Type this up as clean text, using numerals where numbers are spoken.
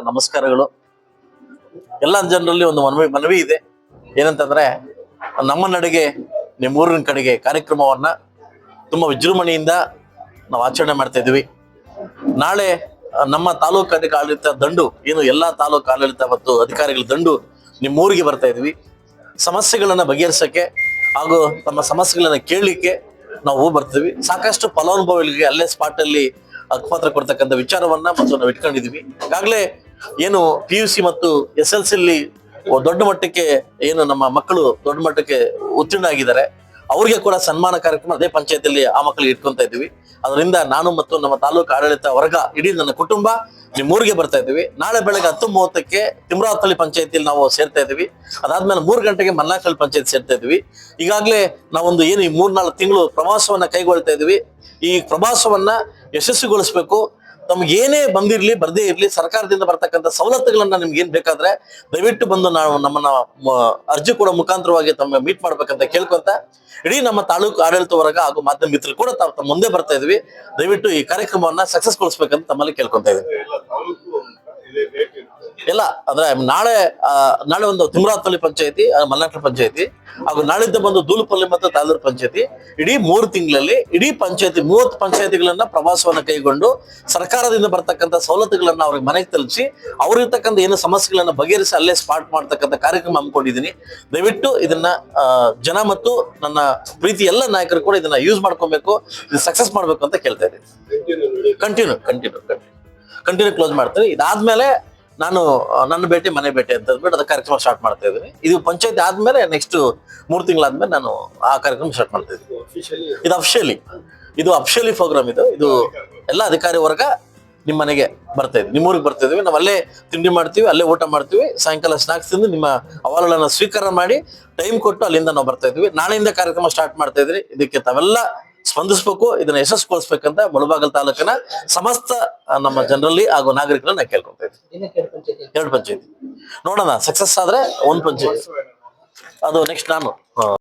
ನಮಸ್ಕಾರಗಳು. ಎಲ್ಲ ಜನರಲ್ಲಿ ಒಂದು ಮನವಿ ಇದೆ. ಏನಂತಂದ್ರೆ, ನಮ್ಮ ನಡೆಗೆ ನಿಮ್ಮೂರಿನ ಕಡೆಗೆ ಕಾರ್ಯಕ್ರಮವನ್ನ ತುಂಬಾ ವಿಜೃಂಭಣೆಯಿಂದ ನಾವು ಆಚರಣೆ ಮಾಡ್ತಾ ಇದ್ವಿ. ನಾಳೆ ನಮ್ಮ ತಾಲೂಕು ಆಡಳಿತ ದಂಡು ಏನು ಎಲ್ಲಾ ತಾಲೂಕು ಆಡಳಿತ ಮತ್ತು ಅಧಿಕಾರಿಗಳ ದಂಡು ನಿಮ್ಮೂರಿಗೆ ಬರ್ತಾ ಇದ್ವಿ. ಸಮಸ್ಯೆಗಳನ್ನ ಬಗೆಹರಿಸಕ್ಕೆ ಹಾಗೂ ತಮ್ಮ ಸಮಸ್ಯೆಗಳನ್ನ ಕೇಳಲಿಕ್ಕೆ ನಾವು ಬರ್ತೀವಿ. ಸಾಕಷ್ಟು ಫಲಾನುಭವಿಗಳಿಗೆ ಅಲ್ಲೇ ಸ್ಪಾಟ್ ಅಲ್ಲಿ ಹಕ್ಕುಪತ್ರ ಕೊಡ್ತಕ್ಕಂಥ ವಿಚಾರವನ್ನ ಮತ್ತು ನಾವು ಇಟ್ಕೊಂಡಿದ್ವಿ. ಈಗಾಗಲೇ ಏನು PUC ಮತ್ತು SLC ಅಲ್ಲಿ ದೊಡ್ಡ ಮಟ್ಟಕ್ಕೆ ಏನು ನಮ್ಮ ಮಕ್ಕಳು ದೊಡ್ಡ ಮಟ್ಟಕ್ಕೆ ಉತ್ತೀರ್ಣ ಆಗಿದ್ದಾರೆ, ಅವ್ರಿಗೆ ಕೂಡ ಸನ್ಮಾನ ಕಾರ್ಯಕ್ರಮ ಅದೇ ಪಂಚಾಯತಿಯಲ್ಲಿ ಆ ಮಕ್ಕಳಿಗೆ ಇಟ್ಕೊಂತ ಇದ್ವಿ. ಅದರಿಂದ ನಾನು ಮತ್ತು ನಮ್ಮ ತಾಲೂಕು ಆಡಳಿತ ವರ್ಗ ಇಡೀ ನನ್ನ ಕುಟುಂಬ ನಿಮ್ಮೂರಿಗೆ ಬರ್ತಾ ಇದ್ವಿ. ನಾಳೆ ಬೆಳಗ್ಗೆ 10:30ಕ್ಕೆ ತಿಮ್ರಾವತಳ್ಳಿ ಪಂಚಾಯತಿಯಲ್ಲಿ ನಾವು ಸೇರ್ತಾ ಇದ್ವಿ. ಅದಾದ್ಮೇಲೆ 3 ಗಂಟೆಗೆ ಮಲ್ನಾಕಳ್ಳಿ ಪಂಚಾಯತ್ ಸೇರ್ತಾ ಇದ್ವಿ. ಈಗಾಗಲೇ ನಾವೊಂದು ಏನು ಈ 3-4 ತಿಂಗಳು ಪ್ರವಾಸವನ್ನ ಕೈಗೊಳ್ತಾ ಇದ್ವಿ. ಈ ಪ್ರವಾಸವನ್ನ ಯಶಸ್ವಿಗೊಳಿಸಬೇಕು. ತಮ್ಗೆ ಏನೇ ಬಂದಿರ್ಲಿ ಬರ್ದೇ ಇರ್ಲಿ, ಸರ್ಕಾರದಿಂದ ಬರ್ತಕ್ಕಂಥ ಸವಲತ್ತುಗಳನ್ನ ನಿಮ್ಗೆ ಏನ್ ಬೇಕಾದ್ರೆ ದಯವಿಟ್ಟು ಬಂದು ನಾವು ನಮ್ಮನ್ನ ಅರ್ಜಿ ಕೊಡೋ ಮುಖಾಂತರವಾಗಿ ತಮ್ಮ ಮೀಟ್ ಮಾಡ್ಬೇಕಂತ ಕೇಳ್ಕೊಂತ ಇಡೀ ನಮ್ಮ ತಾಲೂಕು ಆಡಳಿತ ವರ್ಗ ಹಾಗೂ ಮಾಧ್ಯಮ ಮಿತ್ರರು ಕೂಡ ತಾವು ಮುಂದೆ ಬರ್ತಾ ಇದ್ವಿ. ದಯವಿಟ್ಟು ಈ ಕಾರ್ಯಕ್ರಮವನ್ನ ಸಕ್ಸಸ್ಗೊಳಿಸ್ಬೇಕಂತ ತಮ್ಮಲ್ಲಿ ಕೇಳ್ಕೊಂತ ಇದ್ವಿ. ಎಲ್ಲ ಅಂದ್ರೆ ನಾಳೆ ಒಂದು ತಿಮ್ರಾವತಳ್ಳಿ ಪಂಚಾಯತಿ, ಮಲ್ನಾಕಳ್ಳಿ ಪಂಚಾಯತಿ ಹಾಗೂ ನಾಳಿದ್ದ ಬಂದು ದೂಲುಪಲ್ಲಿ ಮತ್ತು ತಾಲೂರು ಪಂಚಾಯತಿ, ಇಡೀ 3 ತಿಂಗಳಲ್ಲಿ ಇಡೀ ಪಂಚಾಯತಿ 30 ಪಂಚಾಯತಿಗಳನ್ನ ಪ್ರವಾಸವನ್ನ ಕೈಗೊಂಡು ಸರ್ಕಾರದಿಂದ ಬರ್ತಕ್ಕಂಥ ಸವಲತ್ತುಗಳನ್ನ ಅವ್ರಿಗೆ ಮನೆಗೆ ತಲುಪಿಸಿ ಅವ್ರಿರ್ತಕ್ಕಂಥ ಏನು ಸಮಸ್ಯೆಗಳನ್ನ ಬಗೆಹರಿಸಿ ಅಲ್ಲೇ ಸ್ಪಾಟ್ ಮಾಡ್ತಕ್ಕಂಥ ಕಾರ್ಯಕ್ರಮ ಹಮ್ಮಿಕೊಂಡಿದ್ದೀನಿ. ದಯವಿಟ್ಟು ಇದನ್ನ ಜನ ಮತ್ತು ನನ್ನ ಪ್ರೀತಿ ಎಲ್ಲ ನಾಯಕರು ಕೂಡ ಇದನ್ನ ಯೂಸ್ ಮಾಡ್ಕೊಬೇಕು, ಇದು ಸಕ್ಸಸ್ ಮಾಡ್ಬೇಕು ಅಂತ ಕೇಳ್ತಾ ಇದ್ದೀನಿ. ಕಂಟಿನ್ಯೂ ಕ್ಲೋಸ್ ಮಾಡ್ತೀನಿ. ಇದಾದ್ಮೇಲೆ ನಾನು ನನ್ನ ಭೇಟಿ ಮನೆ ಭೇಟಿ ಅಂತ ಅಂದ್ಬಿಟ್ಟು ಅದ ಕಾರ್ಯಕ್ರಮ ಸ್ಟಾರ್ಟ್ ಮಾಡ್ತಾ ಇದ್ದೀನಿ. ಇದು ಪಂಚಾಯತಿ ಆದ್ಮೇಲೆ ನೆಕ್ಸ್ಟ್ 3 ತಿಂಗಳಾದ್ಮೇಲೆ ನಾನು ಆ ಕಾರ್ಯಕ್ರಮ ಸ್ಟಾರ್ಟ್ ಮಾಡ್ತಾ ಇದ್ದೀನಿ. ಇದು ಅಫಿಷಿಯಲಿ ಪ್ರೋಗ್ರಾಮ್. ಇದು ಎಲ್ಲ ಅಧಿಕಾರಿ ವರ್ಗ ನಿಮ್ಮ ಮನೆಗೆ ಬರ್ತಾ ಇದ್ವಿ, ನಿಮ್ಮೂರಿಗೆ ಬರ್ತಾ ಇದ್ವಿ. ನಾವು ಅಲ್ಲೇ ತಿಂಡಿ ಮಾಡ್ತೀವಿ, ಅಲ್ಲೇ ಊಟ ಮಾಡ್ತೀವಿ, ಸಾಯಂಕಾಲ ಸ್ನಾಕ್ಸ್ ತಿಂದು ನಿಮ್ಮ ಅಹವಾಲುಗಳನ್ನ ಸ್ವೀಕಾರ ಮಾಡಿ ಟೈಮ್ ಕೊಟ್ಟು ಅಲ್ಲಿಂದ ನಾವು ಬರ್ತಾ ಇದ್ವಿ. ನಾಳೆಯಿಂದ ಕಾರ್ಯಕ್ರಮ ಸ್ಟಾರ್ಟ್ ಮಾಡ್ತಾ ಇದ್ರಿ. ಇದಕ್ಕೆ ತಾವೆಲ್ಲ ಸ್ಪಂದಿಸ್ಬೇಕು, ಇದನ್ನ ಯಶಸ್ವಿಗೊಳಿಸ್ಬೇಕಂತ ಮುಳಬಾಗಿಲು ತಾಲೂಕಿನ ಸಮಸ್ತ ನಮ್ಮ ಜನರಲ್ಲಿ ಹಾಗೂ ನಾಗರಿಕರನ್ನ ಕೇಳ್ಕೊತಾ ಇದ್ವಿ. 2 ಪಂಚಾಯತಿ ನೋಡೋಣ, ಸಕ್ಸಸ್ ಆದ್ರೆ 1 ಪಂಚಾಯತಿ ಅದು ನೆಕ್ಸ್ಟ್ ನಾನು